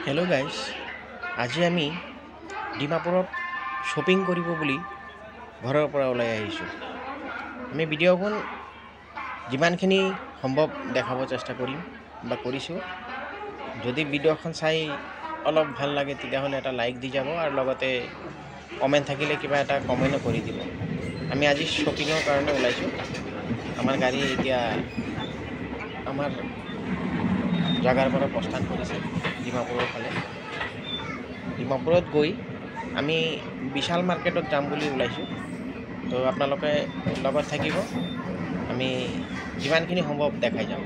Hello' guys, আজি আমি ডিমাপুৰত shopping কৰিব বুলি ঘৰৰ পৰা ওলাই আহিছোঁ। আমি ভিডিঅ'খন যিমানখিনি সম্ভৱ দেখাব চেষ্টা কৰিম বা কৰিছোঁ। যদি ভিডিঅ'খন চাই অলপ ভাল লাগে তেতিয়াহ'লে এটা লাইক দি যাব আৰু লগতে কমেণ্ট থাকিলে কিবা এটা কমেণ্টো কৰি দিব। আমি আজি শ্বপিঙৰ কাৰণে ওলাইছোঁ। আমাৰ গাড়ী এতিয়া আমাৰ জাগাৰ পৰা প্ৰস্থান কৰিছে ডিমাপুৰৰ ফালে। ডিমাপুৰত গৈ আমি বিশাল মাৰ্কেটত যাম বুলি ওলাইছোঁ। তো আপোনালোকে লগত থাকিব, আমি যিমানখিনি সম্ভৱ দেখাই যাম।